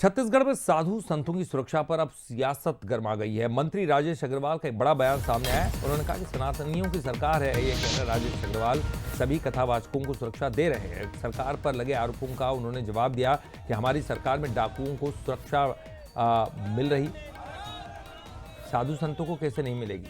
छत्तीसगढ़ में साधु संतों की सुरक्षा पर अब सियासत गर्मा गई है। मंत्री राजेश अग्रवाल का एक बड़ा बयान सामने आया है। उन्होंने कहा कि सनातनियों की सरकार है। ये कहकर राजेश अग्रवाल सभी कथावाचकों को सुरक्षा दे रहे हैं। सरकार पर लगे आरोपों का उन्होंने जवाब दिया कि हमारी सरकार में डाकुओं को सुरक्षा मिल रही, साधु संतों को कैसे नहीं मिलेगी।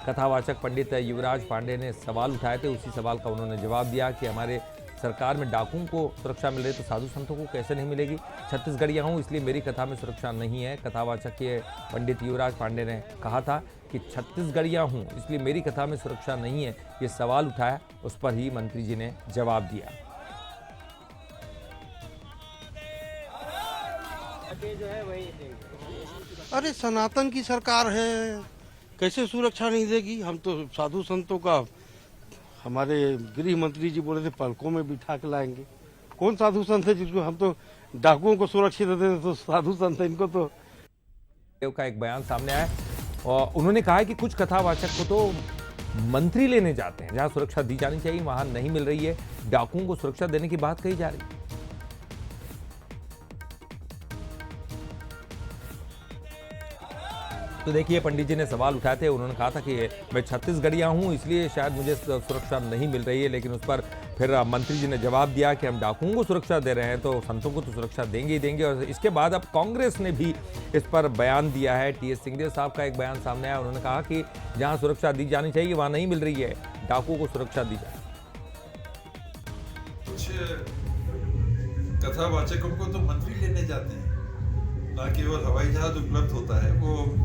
कथावाचक पंडित युवराज पांडे ने सवाल उठाए थे, उसी सवाल का उन्होंने जवाब दिया कि हमारे सरकार में डाकुओं को सुरक्षा मिल रही तो साधु संतों को कैसे नहीं मिलेगी। छत्तीसगढ़िया हूँ इसलिए मेरी कथा में सुरक्षा नहीं है। कथावाचक के पंडित युवराज पांडे ने कहा था कि छत्तीसगढ़िया हूँ इसलिए मेरी कथा में सुरक्षा नहीं है। ये सवाल उठाया, उस पर ही मंत्री जी ने जवाब दिया। अरे सनातन की सरकार है, कैसे सुरक्षा नहीं देगी। हम तो साधु संतों का, हमारे गृह मंत्री जी बोले थे पलकों में बिठा के लाएंगे। कौन साधु संत है जिसको हम तो डाकुओं को सुरक्षित देते, तो साधु संत है इनको तो। का एक बयान सामने आया और उन्होंने कहा है कि कुछ कथावाचक को तो मंत्री लेने जाते हैं, जहां सुरक्षा दी जानी चाहिए वहां नहीं मिल रही है। डाकुओं को सुरक्षा देने की बात कही जा रही है। तो देखिए, पंडित जी ने सवाल उठाए थे। उन्होंने कहा था कि मैं छत्तीसगढ़िया हूं इसलिए शायद मुझे सुरक्षा नहीं मिल रही है, लेकिन उस पर फिर मंत्री जी ने जवाब दिया कि हम डाकुओं को सुरक्षा दे रहे हैं तो संतों को तो सुरक्षा देंगे ही देंगे। और इसके बाद अब कांग्रेस ने भी इस पर बयान दिया है। टीएस सिंहदेव साहब का एक बयान सामने आया। उन्होंने कहा कि जहां सुरक्षा दी जानी चाहिए वहां नहीं मिल रही है, डाकुओं को सुरक्षा दी जाए। कुछ कथावाचकों को तो मंत्री लेने जाते हैं, ना केवल हवाई जहाज उपलब्ध होता है, वो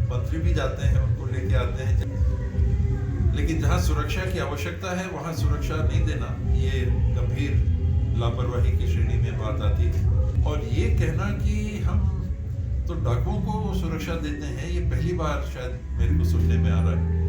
मंत्री भी जाते हैं, उनको लेके आते हैं। लेकिन जहां सुरक्षा की आवश्यकता है वहां सुरक्षा नहीं देना, ये गंभीर लापरवाही की श्रेणी में बात आती है। और ये कहना कि हम तो डाकुओं को सुरक्षा देते हैं, ये पहली बार शायद मेरे को सुनने में आ रहा है।